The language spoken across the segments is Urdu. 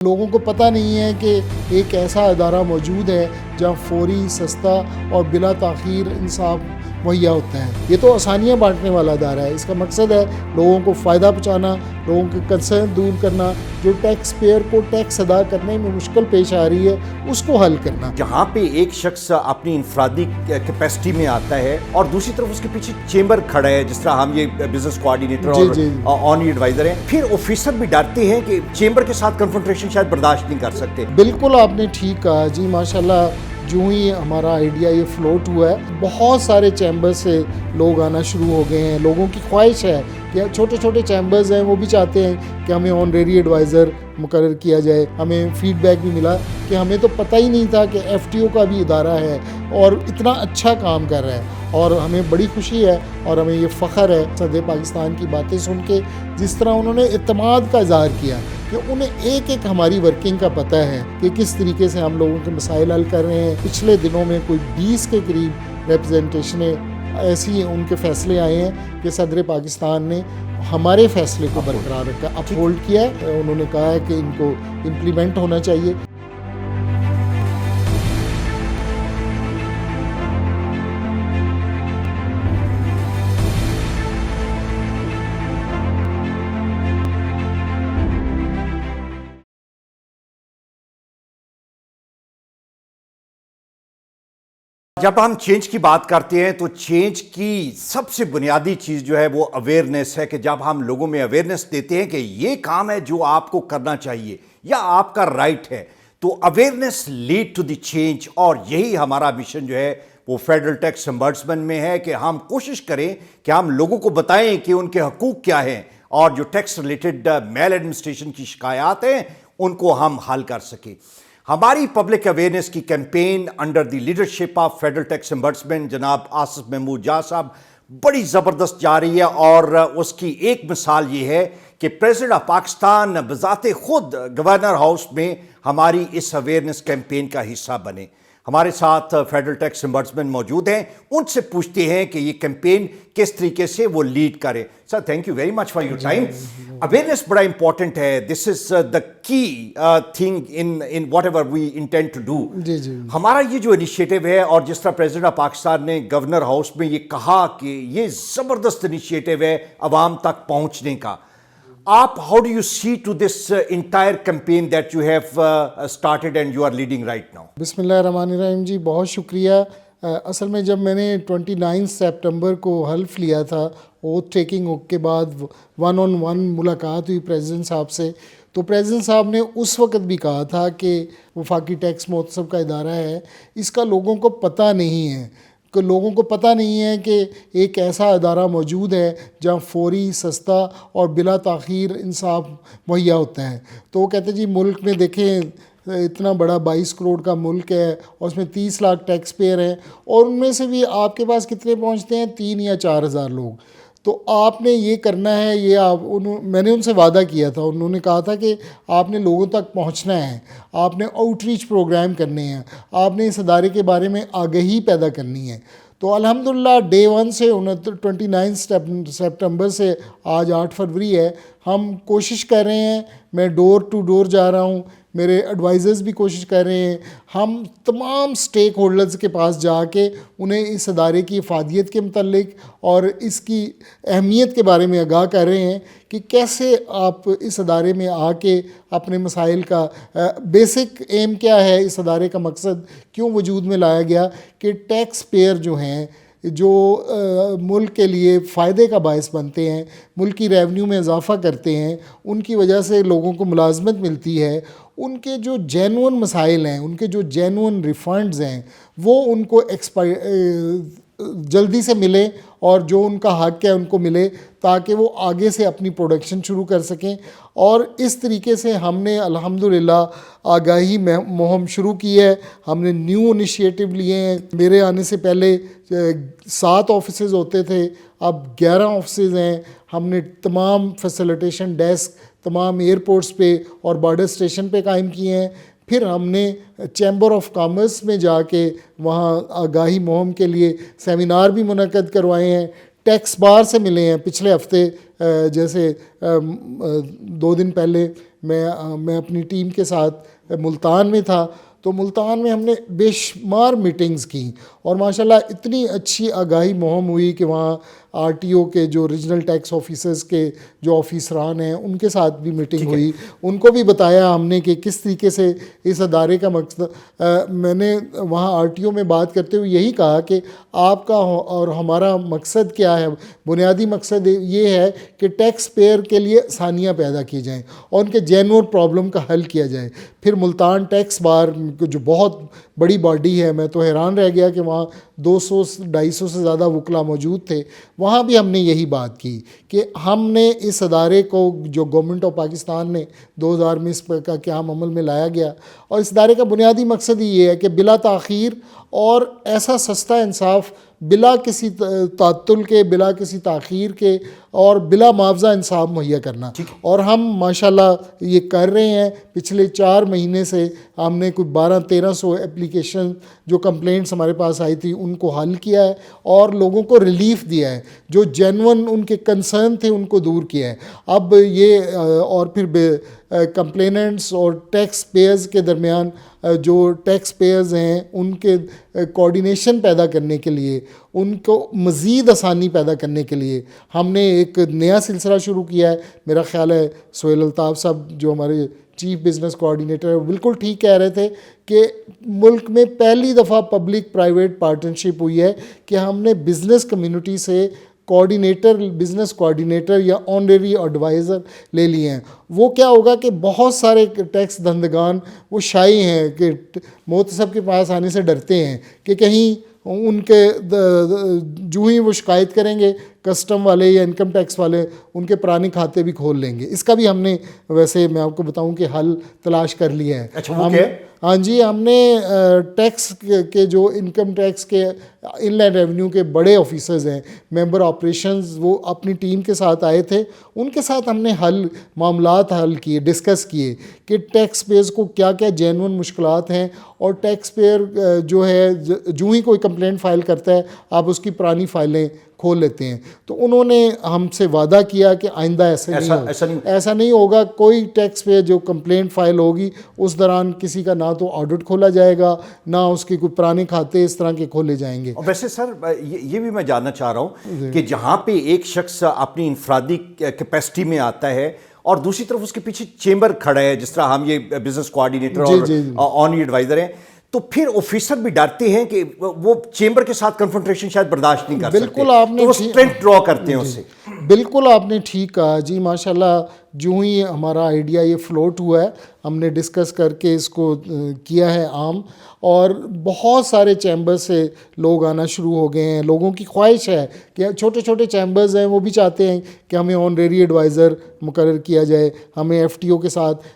لوگوں کو پتہ نہیں ہے کہ ایک ایسا ادارہ موجود ہے جہاں فوری، سستا اور بلا تاخیر انصاف مہیا ہوتا ہے۔ یہ تو آسانیاں بانٹنے والا ادارہ ہے۔ اس کا مقصد ہے لوگوں کو فائدہ پہنچانا، لوگوں کے کنسرن دور کرنا، جو ٹیکس پیئر کو ٹیکس ادا کرنے میں مشکل پیش آ رہی ہے اس کو حل کرنا۔ جہاں پہ ایک شخص اپنی انفرادی کیپیسٹی میں آتا ہے اور دوسری طرف اس کے پیچھے چیمبر کھڑا ہے، جس طرح ہم یہ بزنس کوآرڈینیٹر اور آن ایڈوائزر ہیں، پھر آفیسر بھی ڈرتے ہیں کہ چیمبر کے ساتھ کنفرنٹریشن شاید برداشت نہیں کر سکتے۔ بالکل آپ نے ٹھیک کہا جی، ماشاءاللہ جو ہی ہمارا آئیڈیا یہ فلوٹ ہوا ہے، بہت سارے چیمبر سے لوگ آنا شروع ہو گئے ہیں۔ لوگوں کی خواہش ہے کہ چھوٹے چھوٹے چیمبرز ہیں، وہ بھی چاہتے ہیں کہ ہمیں آنریری ایڈوائزر مقرر کیا جائے۔ ہمیں فیڈ بیک بھی ملا کہ ہمیں تو پتہ ہی نہیں تھا کہ ایف ٹی او کا بھی ادارہ ہے اور اتنا اچھا کام کر رہا ہے، اور ہمیں بڑی خوشی ہے اور ہمیں یہ فخر ہے صدر پاکستان کی باتیں سن کے، جس طرح انہوں نے اعتماد کا اظہار کیا کہ انہیں ایک ایک ہماری ورکنگ کا پتہ ہے کہ کس طریقے سے ہم لوگوں کے مسائل حل کر رہے ہیں۔ پچھلے دنوں میں کوئی 20 کے قریب ریپرزنٹیشنیں ایسی ان کے فیصلے آئے ہیں کہ صدر پاکستان نے ہمارے فیصلے کو برقرار رکھا، اپ ہولڈ کیا ہے۔ انہوں نے کہا ہے کہ ان کو امپلیمنٹ ہونا چاہیے۔ جب ہم چینج کی بات کرتے ہیں تو چینج کی سب سے بنیادی چیز جو ہے وہ اویئرنیس ہے، کہ جب ہم لوگوں میں اویئرنیس دیتے ہیں کہ یہ کام ہے جو آپ کو کرنا چاہیے یا آپ کا رائٹ ہے، تو awareness lead to the change. اور یہی ہمارا مشن جو ہے وہ فیڈرل ٹیکس امبرسمن میں ہے کہ ہم کوشش کریں کہ ہم لوگوں کو بتائیں کہ ان کے حقوق کیا ہیں، اور جو ٹیکس ریلیٹڈ میل ایڈمنسٹریشن کی شکایات ہیں ان کو ہم حل کر سکیں۔ ہماری پبلک اویئرنیس کی campaign under the leadership of federal tax ombudsman جناب آصف محمود جا صاحب بڑی زبردست جا رہی ہے، اور اس کی ایک مثال یہ ہے کہ پریزیڈنٹ آف پاکستان بذات خود گورنر ہاؤس میں ہماری اس اویئرنیس کیمپین کا حصہ بنے۔ ہمارے ساتھ فیڈرل ٹیکس امبرسمن موجود ہیں، ان سے پوچھتے ہیں کہ یہ کیمپین کس طریقے سے وہ لیڈ کرے۔ Sir, thank you very much for your time. Awareness بڑا امپورٹنٹ ہے، this is the key thing in whatever we intend to do. ہمارا یہ جو انیشیٹو ہے، اور جس طرح پریزیڈنٹ آف پاکستان نے گورنر ہاؤس میں یہ کہا کہ یہ زبردست انیشیٹو ہے عوام تک پہنچنے کا، آپ how do you see to this entire campaign that you have started and you are leading right now؟ بسم اللہ الرحمن الرحیم جی، بہت شکریہ۔ اصل میں جب میں نے 29 سپٹمبر کو حلف لیا تھا، اوتھ ٹیکنگ کے بعد 1-on-1 ملاقات ہوئی پریزیڈنٹ صاحب سے، تو پریزیڈنٹ صاحب نے اس وقت بھی کہا تھا کہ وفاقی ٹیکس مہتسب کا ادارہ ہے، اس کا لوگوں کو پتہ نہیں ہے، کہ لوگوں کو پتہ نہیں ہے کہ ایک ایسا ادارہ موجود ہے جہاں فوری، سستا اور بلا تاخیر انصاف مہیا ہوتا ہے۔ تو وہ کہتے جی ملک میں دیکھیں اتنا بڑا 22 کروڑ کا ملک ہے اور اس میں 30 لاکھ ٹیکس پیئر ہیں، اور ان میں سے بھی آپ کے پاس کتنے پہنچتے ہیں؟ 3 یا 4 ہزار لوگ۔ تو آپ نے یہ کرنا ہے، یہ میں نے ان سے وعدہ کیا تھا، انہوں نے کہا تھا کہ آپ نے لوگوں تک پہنچنا ہے، آپ نے آؤٹ ریچ پروگرام کرنے ہیں، آپ نے اس ادارے کے بارے میں آگہی پیدا کرنی ہے۔ تو الحمدللہ ڈے 1 سے 29 سپٹمبر سے آج 8 فروری ہے، ہم کوشش کر رہے ہیں، میں ڈور ٹو ڈور جا رہا ہوں، میرے ایڈوائزرز بھی کوشش کر رہے ہیں، ہم تمام سٹیک ہولڈرز کے پاس جا کے انہیں اس ادارے کی افادیت کے متعلق اور اس کی اہمیت کے بارے میں آگاہ کر رہے ہیں کہ کیسے آپ اس ادارے میں آ کے اپنے مسائل کا بیسک ایم کیا ہے، اس ادارے کا مقصد کیوں وجود میں لایا گیا، کہ ٹیکس پیئر جو ہیں، جو ملک کے لیے فائدے کا باعث بنتے ہیں، ملک کی ریونیو میں اضافہ کرتے ہیں، ان کی وجہ سے لوگوں کو ملازمت ملتی ہے، ان کے جو جینون مسائل ہیں، ان کے جو جینون ریفنڈز ہیں، وہ ان کو جلدی سے ملے، اور جو ان کا حق ہے ان کو ملے، تاکہ وہ آگے سے اپنی پروڈکشن شروع کر سکیں۔ اور اس طریقے سے ہم نے الحمدللہ آگاہی مہم شروع کی ہے، ہم نے نیو انیشیٹو لیے ہیں۔ میرے آنے سے پہلے 7 آفیسز ہوتے تھے، اب 11 آفیسز ہیں۔ ہم نے تمام فیسیلیٹیشن ڈیسک تمام ایئرپورٹس پہ اور بارڈر اسٹیشن پہ قائم کیے ہیں۔ پھر ہم نے چیمبر آف کامرس میں جا کے وہاں آگاہی مہم کے لیے سیمینار بھی منعقد کروائے ہیں، ٹیکس بار سے ملے ہیں پچھلے ہفتے. جیسے 2 دن پہلے میں اپنی ٹیم کے ساتھ ملتان میں تھا, تو ملتان میں ہم نے بے شمار میٹنگز کی, اور ماشاءاللہ اتنی اچھی آگاہی مہم ہوئی کہ وہاں آر ٹی او کے جو ریجنل ٹیکس آفیسرز کے جو آفیسران ہیں ان کے ساتھ بھی میٹنگ ہوئی. ان کو بھی بتایا ہم نے کہ کس طریقے سے اس ادارے کا مقصد, میں نے وہاں آر ٹی او میں بات کرتے ہوئے یہی کہا کہ آپ کا اور ہمارا مقصد کیا ہے. بنیادی مقصد یہ ہے کہ ٹیکس پیئر کے لیے آسانیاں پیدا کی جائیں اور ان کے جینوئن پرابلم کا حل کیا جائے. پھر ملتان ٹیکس بار جو بہت بڑی باڈی ہے, میں تو حیران رہ گیا کہ وہاں 200-250 سے زیادہ وکلا موجود تھے. وہاں بھی ہم نے یہی بات کی کہ ہم نے اس ادارے کو, جو گورنمنٹ آف پاکستان نے 2000 میں اس کا قیام عمل میں لایا گیا, اور اس ادارے کا بنیادی مقصد ہی یہ ہے کہ بلا تاخیر اور ایسا سستا انصاف, بلا کسی تعطل کے, بلا کسی تاخیر کے, اور بلا معاوضہ انصاف مہیا کرنا. اور ہم ماشاءاللہ یہ کر رہے ہیں. پچھلے 4 مہینے سے ہم نے کوئی 1200-1300 اپلیکیشن جو کمپلینٹس ہمارے پاس آئی تھی ان کو حل کیا ہے, اور لوگوں کو ریلیف دیا ہے, جو جینون ان کے کنسرن تھے ان کو دور کیا ہے. اب یہ اور پھر کمپلیننٹس اور ٹیکس پیئرز کے درمیان جو ٹیکس پیئرز ہیں ان کے کوآرڈینیشن پیدا کرنے کے لیے, ان کو مزید آسانی پیدا کرنے کے لیے ہم نے ایک نیا سلسلہ شروع کیا ہے. میرا خیال ہے سہیل الطاف صاحب جو ہمارے چیف بزنس کوآرڈینیٹر ہے بالکل ٹھیک کہہ رہے تھے کہ ملک میں پہلی دفعہ پبلک پرائیویٹ پارٹنرشپ ہوئی ہے کہ ہم نے بزنس کمیونٹی سے بزنس کوآرڈینیٹر یا آنریری ایڈوائزر لے لیے ہیں. وہ کیا ہوگا کہ بہت سارے ٹیکس دہندگان وہ شائع ہیں کہ محتسب کے پاس آنے سے ڈرتے ہیں کہ کہیں ان کے جو ہی وہ شکایت کریں گے کسٹم والے یا انکم ٹیکس والے ان کے پرانے کھاتے بھی کھول لیں گے. اس کا بھی ہم نے ویسے میں آپ کو بتاؤں کہ حل تلاش کر لیا ہے. اچھا وہ کیا ہے؟ ہاں جی, ہم نے ٹیکس کے جو انکم ٹیکس کے ان لائن ریونیو کے بڑے آفیسرز ہیں, ممبر آپریشنز, وہ اپنی ٹیم کے ساتھ آئے تھے. ان کے ساتھ ہم نے معاملات حل کیے, ڈسکس کیے کہ ٹیکس پیئرز کو کیا کیا جینون مشکلات ہیں, اور ٹیکس پیئر جو ہے جو ہی کوئی کمپلینٹ فائل کرتا ہے آپ اس کی پرانی فائلیں کھول لیتے ہیں. تو انہوں نے ہم سے وعدہ کیا کہ آئندہ ایسا نہیں ہوگا. کوئی ٹیکس پے جو کمپلینٹ فائل ہوگی اس دوران کسی کا نہ تو آڈٹ کھولا جائے گا, نہ اس کے کوئی پرانے کھاتے اس طرح کے کھولے جائیں گے. ویسے سر یہ بھی میں جاننا چاہ رہا ہوں کہ جہاں پہ ایک شخص اپنی انفرادی کیپیسٹی میں آتا ہے اور دوسری طرف اس کے پیچھے چیمبر کھڑا ہے, جس طرح ہم یہ بزنس کوآرڈینیٹر اور آن ایڈوائزر ہیں, تو پھر آفیسر بھی ڈرتے ہیں کہ وہ چیمبر کے ساتھ کنفرنٹیشن شاید برداشت نہیں کر سکتے. بالکل آپ نے وہ اسٹرینتھ ڈرا کرتے ہیں اس سے. بالکل آپ نے ٹھیک کہا جی. ماشاءاللہ جو ہی ہمارا آئیڈیا یہ فلوٹ ہوا ہے ہم نے ڈسکس کر کے اس کو کیا ہے عام, اور بہت سارے چیمبر سے لوگ آنا شروع ہو گئے ہیں. لوگوں کی خواہش ہے کہ چھوٹے چھوٹے چیمبرز ہیں وہ بھی چاہتے ہیں کہ ہمیں آنریری ایڈوائزر مقرر کیا جائے, ہمیں ایف ٹی او کے ساتھ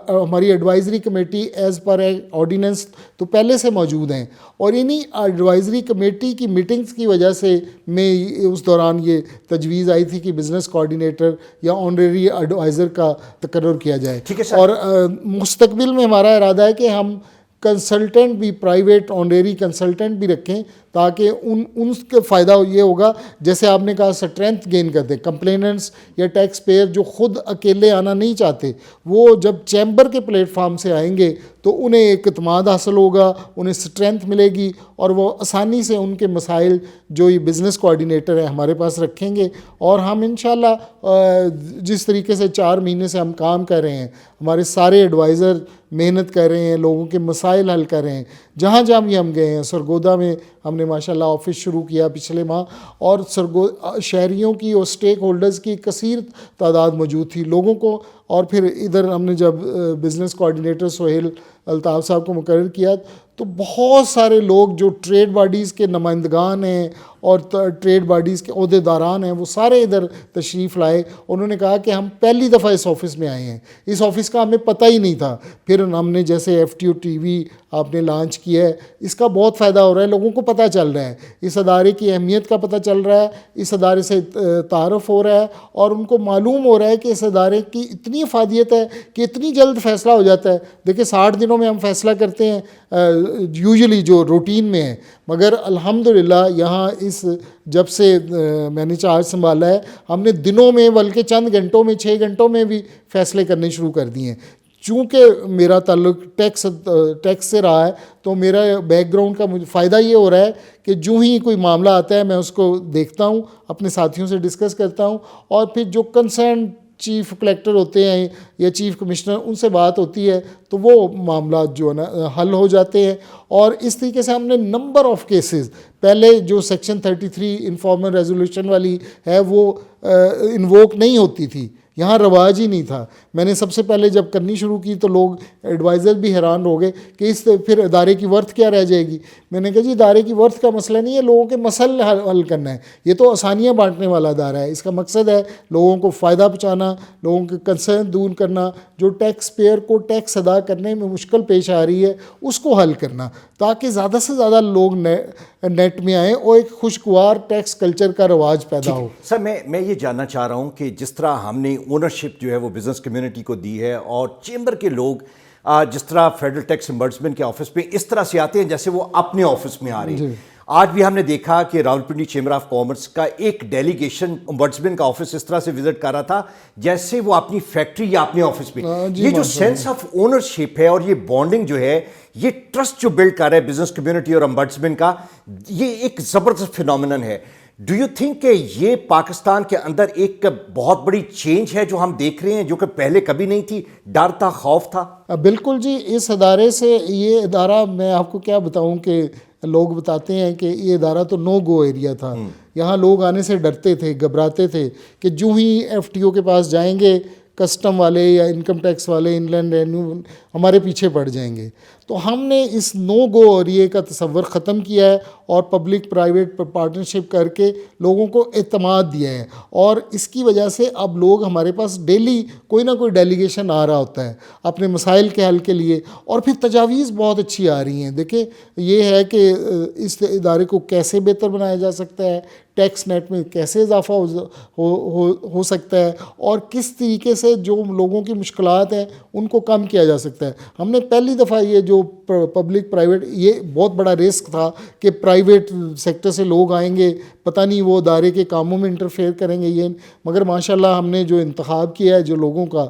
ہماری advisory committee as per ordinance تو پہلے سے موجود ہیں, اور انہی ایڈوائزری کمیٹی کی میٹنگز کی وجہ سے میں اس دوران یہ تجویز آئی تھی کہ بزنس کوآرڈینیٹر یا آنریری ایڈوائزر کا تقرر کیا جائے. اور مستقبل میں ہمارا ارادہ ہے کہ ہم کنسلٹنٹ بھی, پرائیویٹ آنریری کنسلٹنٹ بھی رکھیں, تاکہ ان کے فائدہ یہ ہوگا جیسے آپ نے کہا اسٹرینتھ گین کرتے. کمپلیننٹس یا ٹیکس پیئر جو خود اکیلے آنا نہیں چاہتے, وہ جب چیمبر کے پلیٹ فارم سے آئیں گے تو انہیں ایک اعتماد حاصل ہوگا, انہیں اسٹرینتھ ملے گی, اور وہ آسانی سے ان کے مسائل جو یہ بزنس کوآرڈینیٹر ہے ہمارے پاس رکھیں گے. اور ہم انشاءاللہ جس طریقے سے 4 مہینے سے ہم کام کر رہے ہیں, ہمارے سارے ایڈوائزر محنت کر رہے ہیں, لوگوں کے مسائل حل کر رہے ہیں. جہاں جہاں بھی ہم گئے ہیں, سرگودا میں ہم نے ماشاءاللہ آفس شروع کیا پچھلے ماہ, اور شہریوں کی اور سٹیک ہولڈرز کی کثیر تعداد موجود تھی لوگوں کو. اور پھر ادھر ہم نے جب بزنس کوآرڈینیٹر سہیل الطاف صاحب کو مقرر کیا تو بہت سارے لوگ جو ٹریڈ باڈیز کے نمائندگان ہیں اور ٹریڈ باڈیز کے عہدے داران ہیں وہ سارے ادھر تشریف لائے. انہوں نے کہا کہ ہم پہلی دفعہ اس آفس میں آئے ہیں, اس آفس کا ہمیں پتہ ہی نہیں تھا. پھر ہم نے جیسے F T O T V آپ نے لانچ کیا ہے, اس کا بہت فائدہ ہو رہا ہے, لوگوں کو پتہ چل رہا ہے, اس ادارے کی اہمیت کا پتہ چل رہا ہے, اس ادارے سے تعارف ہو رہا ہے, اور ان کو معلوم ہو رہا ہے کہ اس ادارے کی اتنی افادیت ہے کہ اتنی جلد فیصلہ ہو جاتا ہے. دیکھیں 60 دنوں میں ہم فیصلہ کرتے ہیں یوزلی جو روٹین میں ہے. مگر الحمدللہ یہاں جب سے میں نے چارج سنبھالا ہے, ہم نے دنوں میں بلکہ چند گھنٹوں میں 6 گھنٹوں میں بھی فیصلے کرنے شروع کر دیے ہیں. چونکہ میرا تعلق ٹیکس سے رہا ہے تو میرا بیک گراؤنڈ کا مجھے فائدہ یہ ہو رہا ہے کہ جو ہی کوئی معاملہ آتا ہے میں اس کو دیکھتا ہوں, اپنے ساتھیوں سے ڈسکس کرتا ہوں, اور پھر جو کنسرن چیف کلیکٹر ہوتے ہیں یا چیف کمشنر, ان سے بات ہوتی ہے تو وہ معاملات جو ہے نا حل ہو جاتے ہیں. اور اس طریقے سے ہم نے نمبر آف کیسز, پہلے جو سیکشن 33 انفارمل ریزولوشن والی ہے وہ انووک نہیں ہوتی تھی, یہاں رواج ہی نہیں تھا. میں نے سب سے پہلے جب کرنی شروع کی تو لوگ ایڈوائزر بھی حیران ہو گئے کہ اس پھر ادارے کی ورتھ کیا رہ جائے گی. میں نے کہا جی ادارے کی ورتھ کا مسئلہ نہیں ہے, لوگوں کے مسئلے حل کرنا ہے. یہ تو آسانیاں بانٹنے والا ادارہ ہے, اس کا مقصد ہے لوگوں کو فائدہ پہنچانا, لوگوں کے کنسرن دور کرنا, جو ٹیکس پیئر کو ٹیکس ادا کرنے میں مشکل پیش آ رہی ہے اس کو حل کرنا, تاکہ زیادہ سے زیادہ لوگ نیٹ میں آئیں اور ایک خوشگوار ٹیکس کلچر کا رواج پیدا ہو. سر میں یہ جاننا چاہ رہا ہوں کہ جس طرح ہم نے اونرشپ جو ہے وہ بزنس کمیونٹی کو دی ہے, اور چیمبر کے لوگ جس طرح فیڈرل ٹیکس امبرڈسمنٹ کے آفس میں اس طرح سے آتے ہیں جیسے وہ اپنے آفس میں آ رہے ہیں. آج بھی ہم نے دیکھا کہ راولپنڈی چیمبر آف کامرس کا ایک ڈیلیگیشن امبرڈسمنٹ کا آفس اس طرح سے وزٹ کر رہا تھا جیسے وہ اپنی فیکٹری یا اپنے آفس میں. یہ جو سینس آف اونرشپ ہے اور یہ بانڈنگ جو ہے, یہ ٹرسٹ جو بلڈ کر رہا ہے بزنس کمیونٹی اور امبرڈسمنٹ کا, یہ ایک زبردست فینومینن ہے. ڈو یو تھنک کہ یہ پاکستان کے اندر ایک بہت بڑی چینج ہے جو ہم دیکھ رہے ہیں, جو کہ پہلے کبھی نہیں تھی, ڈر تھا, خوف تھا؟ بالکل جی, اس ادارے سے, یہ ادارہ میں آپ کو کیا بتاؤں کہ لوگ بتاتے ہیں کہ یہ ادارہ تو نو گو ایریا تھا. یہاں لوگ آنے سے ڈرتے تھے, گھبراتے تھے کہ جو ہی ایف ٹی او کے پاس جائیں گے کسٹم والے یا انکم ٹیکس والے, ان لینڈ ریونیو ہمارے پیچھے پڑ جائیں گے. تو ہم نے اس نو گو ایریا کا تصور ختم کیا ہے اور پبلک پرائیویٹ پارٹنرشپ کر کے لوگوں کو اعتماد دیا ہے, اور اس کی وجہ سے اب لوگ ہمارے پاس ڈیلی کوئی نہ کوئی ڈیلیگیشن آ رہا ہوتا ہے اپنے مسائل کے حل کے لیے, اور پھر تجاویز بہت اچھی آ رہی ہیں. دیکھیں یہ ہے کہ اس ادارے کو کیسے بہتر بنایا جا سکتا ہے, ٹیکس نیٹ میں کیسے اضافہ ہو سکتا ہے, اور کس طریقے سے جو لوگوں کی مشکلات ہیں ان کو کم کیا جا سکتا ہے. ہم نے پہلی دفعہ یہ جو پبلک پرائیویٹ, یہ بہت بڑا رسک تھا کہ پرائیویٹ سیکٹر سے لوگ آئیں گے, پتہ نہیں وہ ادارے کے کاموں میں انٹرفیئر کریں گے, یہ مگر ماشاءاللہ ہم نے جو انتخاب کیا ہے جو لوگوں کا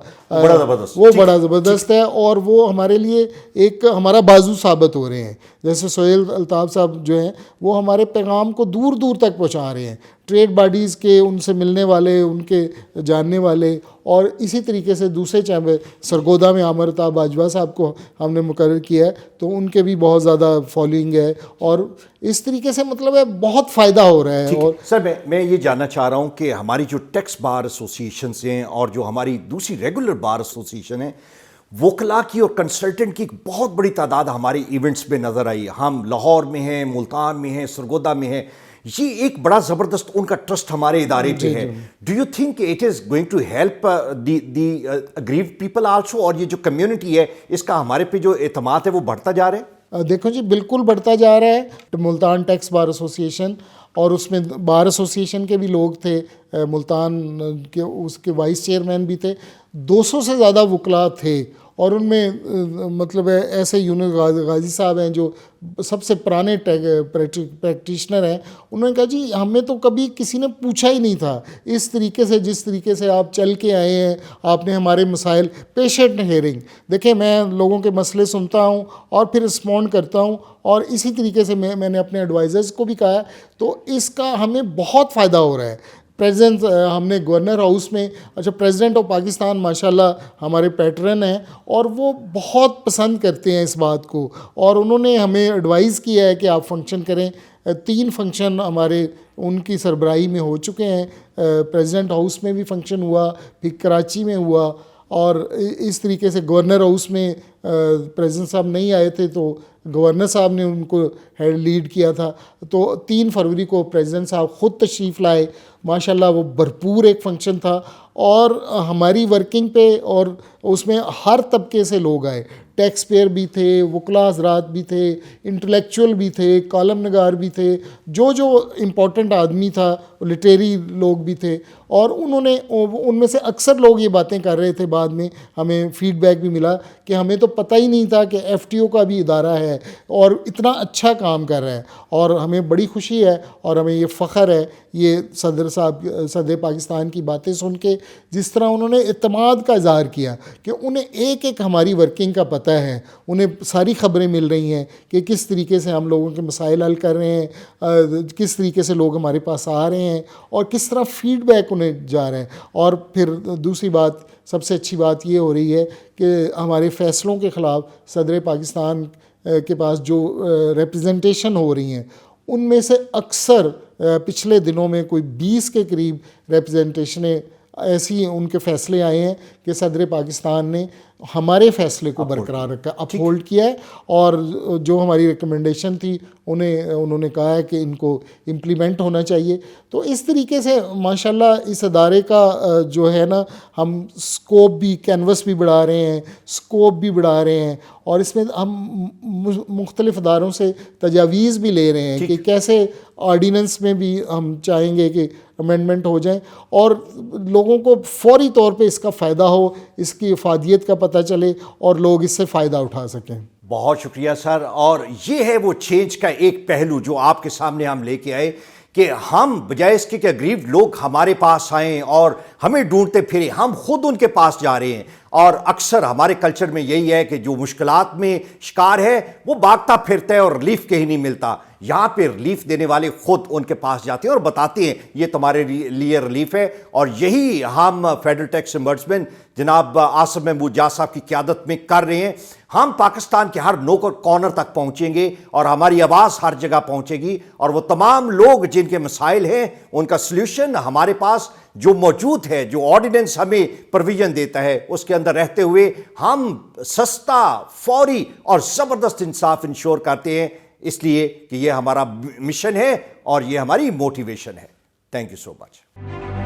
وہ بڑا زبردست ہے, اور وہ ہمارے لیے ایک ہمارا بازو ثابت ہو رہے ہیں. جیسے سہیل الطاف صاحب جو ہیں وہ ہمارے پیغام کو دور دور تک پہنچا رہے ہیں, ٹریڈ باڈیز کے, ان سے ملنے والے, ان کے جاننے والے, اور اسی طریقے سے دوسرے چیمبر سرگودا میں عامر الطاف باجوہ صاحب کو ہم نے مقرر کیا ہے تو ان کے بھی بہت زیادہ فالوئنگ ہے, اور اس طریقے سے مطلب ہے بہت فائدہ ہو رہا ہے. اور سر میں یہ جاننا چاہ رہا ہوں کہ ہماری جو ٹیکس بار ایسوسیشنز ہیں اور جو ہماری دوسری ریگولر بار ایسوسیشن ہے, وکلا کی اور کنسلٹنٹ کی ایک بہت بڑی تعداد ہمارے ایونٹس میں نظر آئی. ہم لاہور میں ہیں, ملتان میں ہیں, سرگودا میں ہیں. یہ ایک بڑا زبردست ان کا ٹرسٹ ہمارے ادارے پہ ہے. Do you think it is going to help the aggrieved people also, اور یہ جو کمیونٹی ہے اس کا ہمارے پہ جو اعتماد ہے وہ بڑھتا جا رہا ہے؟ دیکھو جی بالکل بڑھتا جا رہا ہے. ملتان ٹیکس بار ایسوسیشن, اور اس میں بار ایسوسیشن کے بھی لوگ تھے, ملتان کے اس کے وائس چیئرمین بھی تھے, 200 سے زیادہ وکلا تھے, اور ان میں مطلب ایسے یونس غازی صاحب ہیں جو سب سے پرانے پریکٹیشنر ہیں. انہوں نے کہا جی ہمیں تو کبھی کسی نے پوچھا ہی نہیں تھا اس طریقے سے, جس طریقے سے آپ چل کے آئے ہیں, آپ نے ہمارے مسائل, پیشنٹ ہیئرنگ. دیکھیں میں لوگوں کے مسئلے سنتا ہوں اور پھر رسپونڈ کرتا ہوں, اور اسی طریقے سے میں نے اپنے ایڈوائزرز کو بھی کہا, تو اس کا ہمیں بہت فائدہ ہو رہا ہے. پریزیڈنٹ ہم نے گورنر ہاؤس میں, اچھا پریزیڈنٹ آف پاکستان ماشاءاللہ ہمارے پیٹرن ہیں, اور وہ بہت پسند کرتے ہیں اس بات کو, اور انہوں نے ہمیں ایڈوائز کیا ہے کہ آپ فنکشن کریں. 3 فنکشن ہمارے ان کی سربراہی میں ہو چکے ہیں. پریزیڈنٹ ہاؤس میں بھی فنکشن ہوا, پھر کراچی میں ہوا, اور اس طریقے سے گورنر ہاؤس میں پریزیڈنٹ صاحب نہیں آئے تھے تو گورنر صاحب نے ان کو ہیڈ لیڈ کیا تھا. تو 3 فروری کو پریزیڈنٹ صاحب خود تشریف لائے, ماشاءاللہ وہ بھرپور ایک فنکشن تھا, اور ہماری ورکنگ پہ, اور اس میں ہر طبقے سے لوگ آئے, ٹیکس پیئر بھی تھے, وکلا حضرات بھی تھے, انٹلیکچوئل بھی تھے, کالم نگار بھی تھے, جو امپورٹنٹ آدمی تھا, لٹریری لوگ بھی تھے, اور انہوں نے ان میں سے اکثر لوگ یہ باتیں کر رہے تھے. بعد میں ہمیں فیڈ بیک بھی ملا کہ ہمیں تو پتہ ہی نہیں تھا کہ ایف ٹی او کا بھی ادارہ ہے اور اتنا اچھا کام کر رہا ہے, اور ہمیں بڑی خوشی ہے اور ہمیں یہ فخر ہے یہ صدر صاحب, صدر پاکستان کی باتیں سن کے, جس طرح انہوں نے اعتماد کا اظہار کیا کہ انہیں ایک ایک ہماری ورکنگ کا پتہ ہے, انہیں ساری خبریں مل رہی ہیں کہ کس طریقے سے ہم لوگوں کے مسائل حل کر رہے ہیں, کس طریقے سے لوگ ہمارے پاس آ رہے ہیں, اور کس طرح فیڈ بیک انہیں جا رہا ہے. اور پھر دوسری بات, سب سے اچھی بات یہ ہو رہی ہے کہ ہمارے فیصلوں کے خلاف صدر پاکستان کے پاس جو ریپرزنٹیشن ہو رہی ہیں, ان میں سے اکثر پچھلے دنوں میں کوئی 20 کے قریب ریپرزنٹیشنیں ایسی ان کے فیصلے آئے ہیں کہ صدر پاکستان نے ہمارے فیصلے کو برقرار رکھا, اپ ہولڈ کیا ہے, اور جو ہماری ریکمنڈیشن تھی انہوں نے کہا ہے کہ ان کو امپلیمنٹ ہونا چاہیے. تو اس طریقے سے ماشاءاللہ اس ادارے کا جو ہے نا, ہم سکوپ بھی, کینوس بھی بڑھا رہے ہیں, سکوپ بھی بڑھا رہے ہیں, اور اس میں ہم مختلف اداروں سے تجاویز بھی لے رہے ہیں کہ کیسے آرڈیننس میں بھی ہم چاہیں گے کہ امینڈمنٹ ہو جائیں اور لوگوں کو فوری طور پہ اس کا فائدہ ہو, اس کی افادیت کا پتہ چلے اور لوگ اس سے فائدہ اٹھا سکیں. بہت شکریہ سر. اور یہ ہے وہ چینج کا ایک پہلو جو آپ کے سامنے ہم لے کے آئے کہ ہم بجائے اس کے کہ غریب لوگ ہمارے پاس آئیں اور ہمیں ڈھونڈتے پھریں, ہم خود ان کے پاس جا رہے ہیں. اور اکثر ہمارے کلچر میں یہی ہے کہ جو مشکلات میں شکار ہے وہ بھاگتا پھرتا ہے اور ریلیف کہیں نہیں ملتا. یہاں پہ ریلیف دینے والے خود ان کے پاس جاتے ہیں اور بتاتے ہیں یہ تمہارے لیے ریلیف ہے. اور یہی ہم فیڈرل ٹیکس امبرسمنٹ جناب آصف محمود جا صاحب کی قیادت میں کر رہے ہیں. ہم پاکستان کے ہر نوک کارنر تک پہنچیں گے اور ہماری آواز ہر جگہ پہنچے گی, اور وہ تمام لوگ جن کے مسائل ہیں ان کا سلیوشن ہمارے پاس جو موجود ہے, جو آرڈیننس ہمیں پروویژن دیتا ہے, اس کے اندر رہتے ہوئے ہم سستا, فوری اور زبردست انصاف انشور کرتے ہیں. اس لیے کہ یہ ہمارا مشن ہے اور یہ ہماری موٹیویشن ہے. Thank you so much.